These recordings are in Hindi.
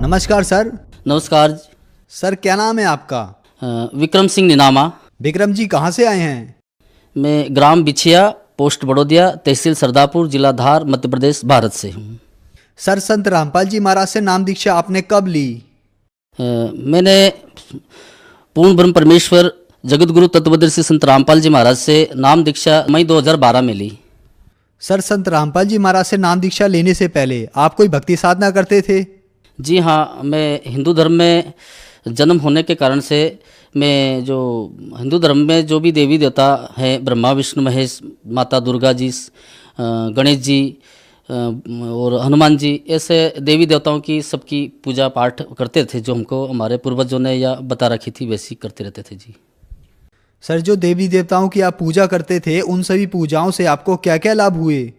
नमस्कार सर। नमस्कार। सर क्या नाम है आपका? विक्रम सिंह निनामा। विक्रम जी कहाँ से आए हैं? मैं ग्राम बिछिया, पोस्ट बड़ौदिया, तहसील सरदापुर, जिला धार, मध्य प्रदेश, भारत से हूँ। सर संत रामपाल जी महाराज से नाम दीक्षा आपने कब ली? मैंने पूर्ण ब्रह्म परमेश्वर जगत गुरु तत्वदर्शी संत रामपाल जी महाराज से नाम दीक्षा मई 2012 में ली। सर संत रामपाल जी महाराज से नाम दीक्षा लेने से पहले आप कोई भक्ति साधना करते थे? जी हाँ, मैं हिंदू धर्म में जन्म होने के कारण से मैं जो हिंदू धर्म में जो भी देवी देवता हैं, ब्रह्मा विष्णु महेश, माता दुर्गा जी, गणेश जी और हनुमान जी, ऐसे देवी देवताओं की सबकी पूजा पाठ करते थे, जो हमको हमारे पूर्वजों ने या बता रखी थी, वैसी करते रहते थे जी। सर जो देवी देवताओं की आप पूजा करते थे उन सभी पूजाओं से आपको क्या क्या लाभ हुए?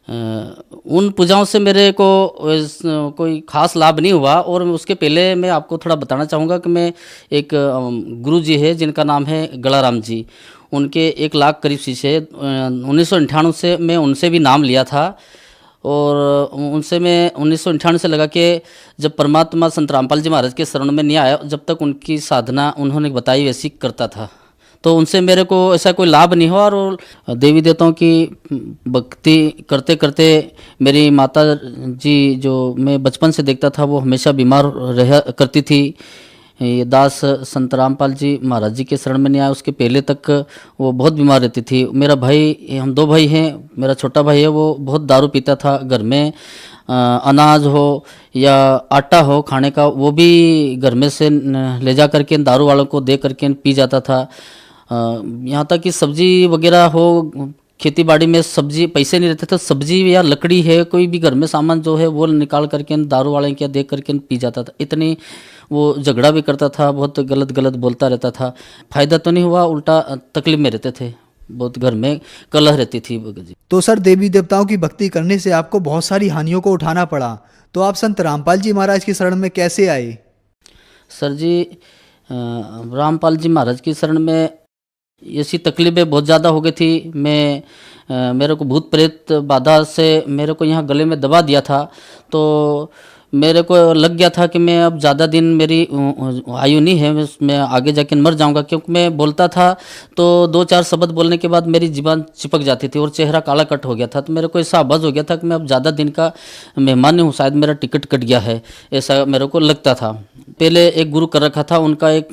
उन पूजाओं से मेरे को कोई खास लाभ नहीं हुआ। और उसके पहले मैं आपको थोड़ा बताना चाहूँगा कि मैं एक गुरु जी है जिनका नाम है गलाराम जी, उनके 1 लाख करीब शिष्य 1998 से मैं उनसे भी नाम लिया था। और उनसे मैं 1998 से लगा कि जब परमात्मा संत रामपाल जी महाराज के शरण में नहीं आया, जब तक उनकी साधना उन्होंने बताई वैसी करता था, तो उनसे मेरे को ऐसा कोई लाभ नहीं हुआ। और देवी देवताओं की भक्ति करते करते मेरी माता जी, जो मैं बचपन से देखता था, वो हमेशा बीमार रहा करती थी। ये दास संत रामपाल जी महाराज जी के शरण में नहीं आया उसके पहले तक वो बहुत बीमार रहती थी। मेरा भाई, हम 2 भाई हैं, मेरा छोटा भाई है, वो बहुत दारू पीता था। घर में अनाज हो या आटा हो खाने का, वो भी घर में से ले जा करके दारू वालों को दे करके पी जाता था। यहाँ तक कि सब्जी वगैरह हो, खेती बाड़ी में सब्जी पैसे नहीं रहते तो सब्जी या लकड़ी है, कोई भी घर में सामान जो है वो निकाल करके दारू वाले के दे करके पी जाता था। इतनी वो झगड़ा भी करता था, बहुत गलत गलत बोलता रहता था। फायदा तो नहीं हुआ, उल्टा तकलीफ में रहते थे, बहुत घर में कलह रहती थी जी। तो सर देवी देवताओं की भक्ति करने से आपको बहुत सारी हानियों को उठाना पड़ा, तो आप संत रामपाल जी महाराज की शरण में कैसे आए? सर जी, रामपाल जी महाराज की शरण में ऐसी तकलीफ़ें बहुत ज़्यादा हो गई थी। मेरे को भूत प्रेत बाधा से मेरे को यहाँ गले में दबा दिया था, तो मेरे को लग गया था कि मैं अब ज़्यादा दिन मेरी आयु नहीं है, मैं आगे जाके मर जाऊंगा। क्योंकि मैं बोलता था तो 2-4 शब्द बोलने के बाद मेरी ज़ुबान चिपक जाती थी और चेहरा काला कट हो गया था। तो मेरे को ऐसा आभास हो गया था कि मैं अब ज़्यादा दिन का मेहमान नहीं हूँ, शायद मेरा टिकट कट गया है, ऐसा मेरे को लगता था। पहले एक गुरु कर रखा था, उनका एक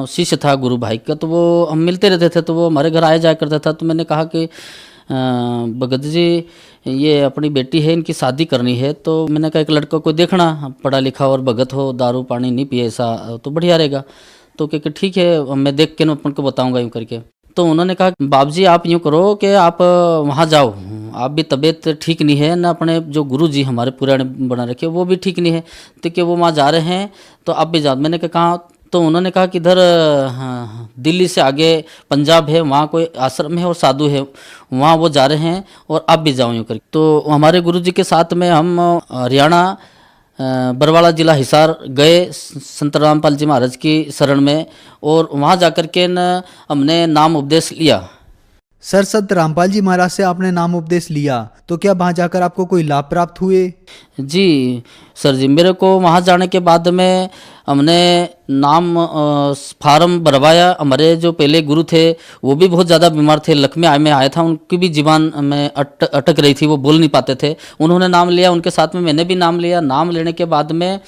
शिष्य था गुरु भाई का, तो वो हम मिलते रहते थे, तो वो हमारे घर आया जाया करता था। तो मैंने कहा कि भगत जी, ये अपनी बेटी है, इनकी शादी करनी है। तो मैंने कहा एक लड़का कोई देखना, पढ़ा लिखा और भगत हो, दारू पानी नहीं पिए, ऐसा तो बढ़िया रहेगा। तो कह ठीक है, मैं देख के अपन को बताऊंगा यूँ करके। तो उन्होंने कहा बाप जी आप यूँ करो कि आप वहाँ जाओ, आप भी तबीयत ठीक नहीं है ना, अपने जो गुरु जी हमारे पुराने बना रखे वो भी ठीक नहीं है, तो कि वो वहाँ जा रहे हैं तो आप भी जाओ। मैंने कहा, तो उन्होंने कहा कि इधर दिल्ली से आगे पंजाब है, वहाँ कोई आश्रम है और साधु है, वहाँ वो जा रहे हैं और आप भी जाओ यूँ करके। तो हमारे गुरुजी के साथ में हम हरियाणा बरवाला जिला हिसार गए संत रामपाल जी महाराज की शरण में, और वहाँ जाकर के हमने नाम उपदेश लिया। सर संत रामपाल जी महाराज से आपने नाम उपदेश लिया, तो क्या वहाँ जाकर आपको कोई लाभ प्राप्त हुए? जी सर जी, मेरे को वहाँ जाने के बाद में हमने नाम फार्म भरवाया। हमारे जो पहले गुरु थे वो भी बहुत ज़्यादा बीमार थे, लकवे में आया था, उनकी भी जीवान में अटक रही थी, वो बोल नहीं पाते थे। उन्होंने नाम लिया, उनके साथ में मैंने भी नाम लिया। नाम लेने के बाद में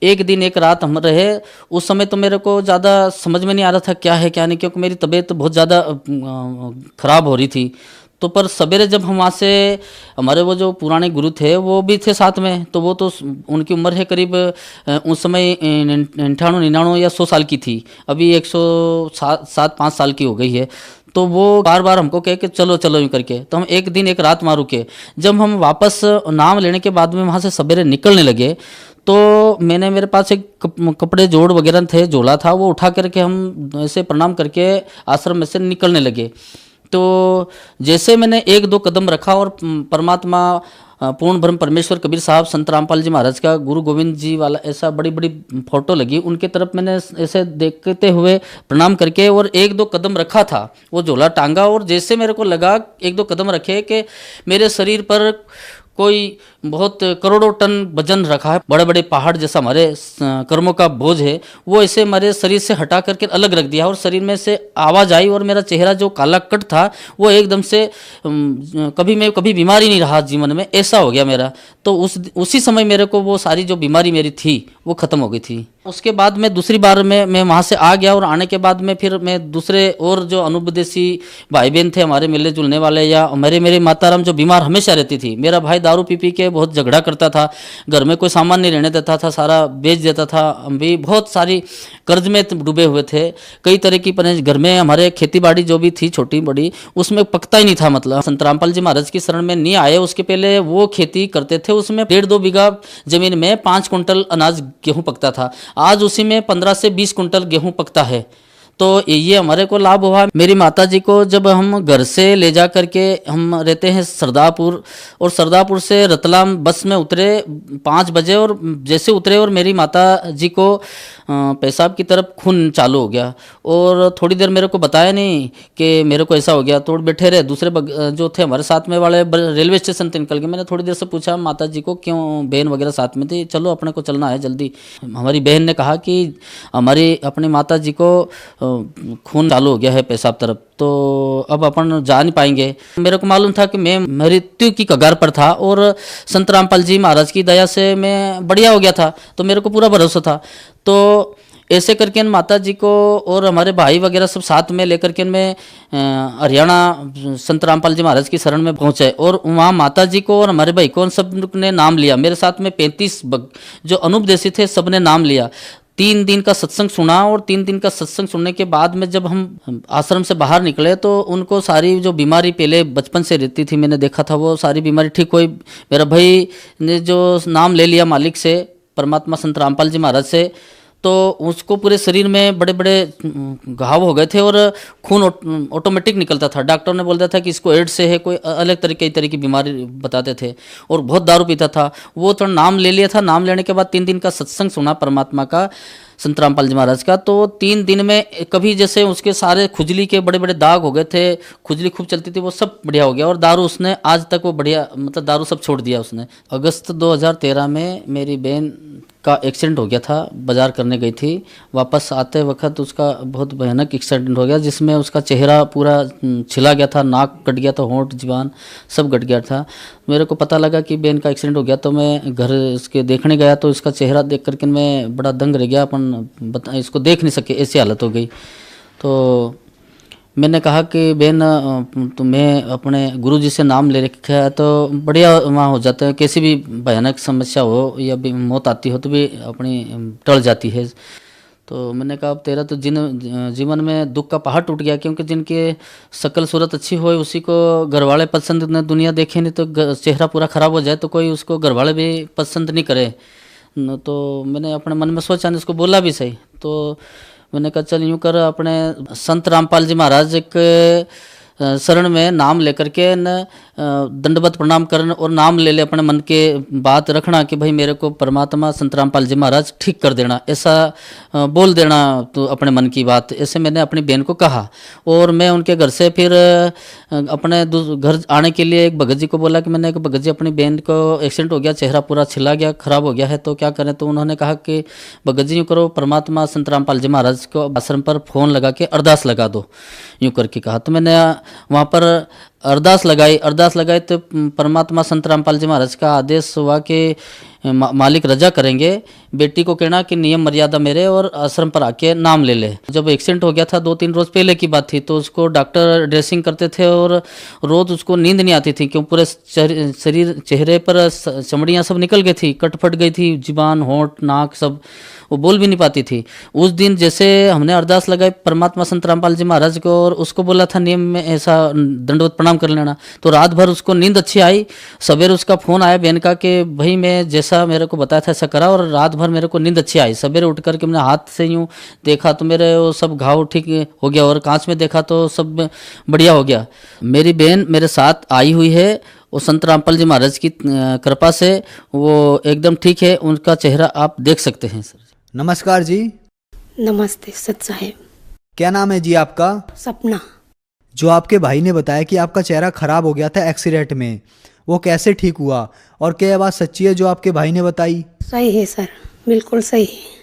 एक दिन एक रात हम रहे। उस समय तो मेरे को ज़्यादा समझ में नहीं आ रहा था क्या है क्या नहीं, क्योंकि मेरी तबीयत बहुत ज़्यादा ख़राब हो रही थी। तो पर सवेरे जब हम वहाँ से, हमारे वो जो पुराने गुरु थे वो भी थे साथ में, तो वो तो उनकी उम्र है करीब उस समय 98-99 या 100 साल की थी, अभी 107-5 साल की हो गई है। तो वो बार बार हमको कहे कि चलो चलो यूँ करके। तो हम एक दिन एक रात वहाँ रुके। जब हम वापस नाम लेने के बाद में वहाँ से सवेरे निकलने लगे, तो मैंने, मेरे पास एक कपड़े जोड़ वगैरह थे, झोला था, वो उठा करके हम ऐसे प्रणाम करके आश्रम में से निकलने लगे। तो जैसे मैंने 1-2 कदम रखा और परमात्मा पूर्ण ब्रह्म परमेश्वर कबीर साहब संत रामपाल जी महाराज का, गुरु गोविंद जी वाला ऐसा बड़ी बड़ी फोटो लगी, उनके तरफ मैंने ऐसे देखते हुए प्रणाम करके और 1-2 कदम रखा था, वो झोला टांगा। और जैसे मेरे को लगा 1-2 कदम रखे कि मेरे शरीर पर कोई बहुत करोड़ों टन वजन रखा है, बड़े बड़े पहाड़ जैसा हमारे कर्मों का बोझ है, वो ऐसे हमारे शरीर से हटा करके अलग रख दिया और शरीर में से आवाज़ आई और मेरा चेहरा जो काला कट था वो एकदम से कभी बीमार ही नहीं रहा जीवन में, ऐसा हो गया मेरा। तो उसी समय मेरे को वो सारी जो बीमारी मेरी थी वो ख़त्म हो गई थी। उसके बाद मैं दूसरी बार मैं वहाँ से आ गया और आने के बाद में फिर मैं दूसरे और जो अनुपदेशी भाई बहन थे हमारे मिलने जुलने वाले, या मेरे माताराम जो बीमार हमेशा रहती थी। मेरा भाई दारू पी के बहुत झगड़ा करता था, घर में कोई सामान नहीं रहने देता था, सारा बेच देता था। हम भी बहुत सारी कर्ज में डूबे हुए थे, कई तरह की घर में हमारे खेती बाड़ी जो भी थी छोटी बड़ी उसमें पकता ही नहीं था। मतलब संत रामपाल जी महाराज की शरण में नहीं आए उसके पहले वो खेती करते थे, उसमें 1.5-2 बीघा जमीन में 5 कुंटल अनाज गेहूं पकता था। आज उसी में 15 से 20 कुंटल गेहूं पकता है। तो ये हमारे को लाभ हुआ। मेरी माता जी को जब हम घर से ले जा करके, हम रहते हैं सरदारपुर, और सरदारपुर से रतलाम बस में उतरे 5 बजे, और जैसे उतरे और मेरी माता जी को पेशाब की तरफ खून चालू हो गया और थोड़ी देर मेरे को बताया नहीं कि मेरे को ऐसा हो गया। तो बैठे रहे, दूसरे जो थे हमारे साथ में वाले रेलवे स्टेशन से निकल गए। मैंने थोड़ी देर से पूछा माता जी को क्यों, बहन वगैरह साथ में थी, चलो अपने को चलना है जल्दी। हमारी बहन ने कहा कि हमारी अपनी माता जी को खून चालू हो गया है पेशाब तरफ, तो अब अपन जा नहीं पाएंगे। मेरे को मालूम था कि मैं मृत्यु की कगार पर था और संत रामपाल जी महाराज की दया से मैं बढ़िया हो गया था, तो मेरे को पूरा भरोसा था। तो ऐसे करके माता जी को और हमारे भाई वगैरह सब साथ में लेकर के मैं हरियाणा संत रामपाल जी महाराज की शरण में पहुंचे, और वहाँ माता जी को और हमारे भाई को सब ने नाम लिया। मेरे साथ में 35 जो अनुपदेशी थे सब ने नाम लिया। 3 दिन का सत्संग सुना, और 3 दिन का सत्संग सुनने के बाद में जब हम आश्रम से बाहर निकले तो उनको सारी जो बीमारी पहले बचपन से रहती थी, मैंने देखा था, वो सारी बीमारी ठीक हुई। मेरा भाई ने जो नाम ले लिया मालिक से, परमात्मा संत रामपाल जी महाराज से, तो उसको पूरे शरीर में बड़े बड़े घाव हो गए थे और खून ऑटोमेटिक निकलता था। डॉक्टर ने बोल दिया था कि इसको एड्स से है, कोई अलग तरह की बीमारी बताते थे, और बहुत दारू पीता था। वो तो नाम ले लिया था। नाम लेने के बाद 3 दिन का सत्संग सुना परमात्मा का, संत रामपाल जी महाराज का। तो 3 दिन में कभी जैसे उसके सारे खुजली के बड़े बड़े दाग हो गए थे, खुजली खूब चलती थी, वो सब बढ़िया हो गया। और दारू उसने आज तक वो बढ़िया, मतलब दारू सब छोड़ दिया उसने। अगस्त 2013 में मेरी बहन का एक्सीडेंट हो गया था, बाजार करने गई थी, वापस आते वक्त उसका बहुत भयानक एक्सीडेंट हो गया, जिसमें उसका चेहरा पूरा छिला गया था, नाक कट गया था, होंठ जीवान सब कट गया था। मेरे को पता लगा कि बहन का एक्सीडेंट हो गया, तो मैं घर इसके देखने गया, तो इसका चेहरा देख करके मैं बड़ा दंग रह गया। अपन इसको देख नहीं सके, ऐसी हालत हो गई। तो मैंने कहा कि बहन तुम्हें अपने गुरुजी से नाम ले रखा है तो बढ़िया वहाँ हो जाता है, कैसी भी भयानक समस्या हो या भी मौत आती हो तो भी अपनी टल जाती है। तो मैंने कहा अब तेरा तो जीवन में दुख का पहाड़ टूट गया, क्योंकि जिनके शक्ल सूरत अच्छी हो उसी को घरवाले पसंद न, दुनिया देखे नहीं तो चेहरा पूरा ख़राब हो जाए तो कोई उसको घरवाले भी पसंद नहीं करे। तो मैंने अपने मन में सोचा, उसको बोला भी सही। तो मैंने कहा चल यूँ कर, अपने संत रामपाल जी महाराज के शरण में नाम लेकर के न दंडवत प्रणाम करना और नाम ले ले, अपने मन के बात रखना कि भाई मेरे को परमात्मा संत रामपाल जी महाराज ठीक कर देना, ऐसा बोल देना तो अपने मन की बात। ऐसे मैंने अपनी बहन को कहा, और मैं उनके घर से फिर अपने घर आने के लिए एक भगत जी को बोला कि मैंने एक भगत जी अपनी बहन को एक्सीडेंट हो गया, चेहरा पूरा छिला गया, खराब हो गया है, तो क्या करें। तो उन्होंने कहा कि भगत जी यूँ करो, परमात्मा संत रामपाल जी महाराज को आश्रम पर फ़ोन लगा के अरदास लगा दो, यूँ करके कहा। तो मैंने वहाँ पर अरदास लगाई तो परमात्मा संत रामपाल जी महाराज का आदेश हुआ कि मालिक रजा करेंगे, बेटी को कहना कि नियम मर्यादा मेरे और आश्रम पर आके नाम ले ले। जब एक्सीडेंट हो गया था 2-3 रोज पहले की बात थी, तो उसको डॉक्टर ड्रेसिंग करते थे और रोज उसको नींद नहीं आती थी, क्यों पूरे शरीर चेहरे पर चमड़ियाँ सब निकल गई थी, कट फट गई थी, जीवान होंठ नाक सब, वो बोल भी नहीं पाती थी। उस दिन जैसे हमने अरदास लगाई परमात्मा संत रामपाल जी महाराज को और उसको बोला था नियम में ऐसा दंडवत प्रणाम कर लेना, तो रात भर उसको नींद अच्छी आई। सवेरे उसका फ़ोन आया बहन का कि भाई मैं जैसा मेरे को बताया था ऐसा करा, और रात भर मेरे को नींद अच्छी आई। सवेरे उठ करके मैंने हाथ से यूँ देखा तो मेरे वो सब घाव ठीक हो गया, और कांच में देखा तो सब बढ़िया हो गया। मेरी बहन मेरे साथ आई हुई है, वो संत रामपाल जी महाराज की कृपा से वो एकदम ठीक है, उनका चेहरा आप देख सकते हैं। सर नमस्कार जी। नमस्ते सत साहेब। क्या नाम है जी आपका? सपना। जो आपके भाई ने बताया कि आपका चेहरा खराब हो गया था एक्सीडेंट में, वो कैसे ठीक हुआ और क्या ये बात सच्ची है जो आपके भाई ने बताई? सही है सर, बिल्कुल सही है।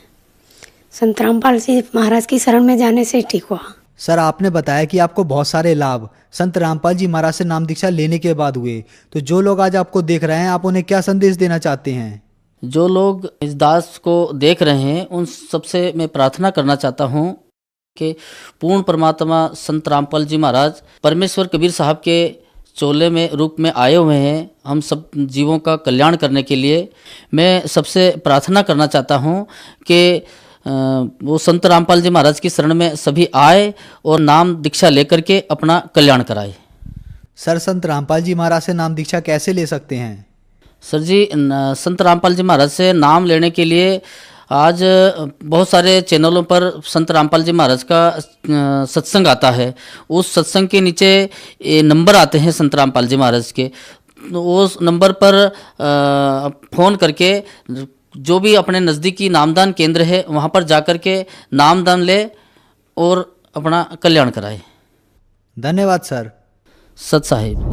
संत रामपाल जी महाराज की शरण में जाने से ही ठीक हुआ। सर, आपने बताया कि आपको बहुत सारे लाभ संत रामपाल जी महाराज से नाम दीक्षा लेने के बाद हुए, तो जो लोग आज आपको देख रहे हैं आप उन्हें क्या संदेश देना चाहते हैं? जो लोग इस दास को देख रहे हैं उन सबसे मैं प्रार्थना करना चाहता हूँ कि पूर्ण परमात्मा संत रामपाल जी महाराज परमेश्वर कबीर साहब के चोले में रूप में आए हुए हैं हम सब जीवों का कल्याण करने के लिए। मैं सबसे प्रार्थना करना चाहता हूँ कि वो संत रामपाल जी महाराज की शरण में सभी आए और नाम दीक्षा लेकर के अपना कल्याण कराए। सर, संत रामपाल जी महाराज से नाम दीक्षा कैसे ले सकते हैं? सर जी, संत रामपाल जी महाराज से नाम लेने के लिए आज बहुत सारे चैनलों पर संत रामपाल जी महाराज का सत्संग आता है। उस सत्संग के नीचे नंबर आते हैं संत रामपाल जी महाराज के, उस नंबर पर फ़ोन करके जो भी अपने नज़दीकी नामदान केंद्र है वहाँ पर जाकर के नामदान ले और अपना कल्याण कराए। धन्यवाद सर। सत साहिब।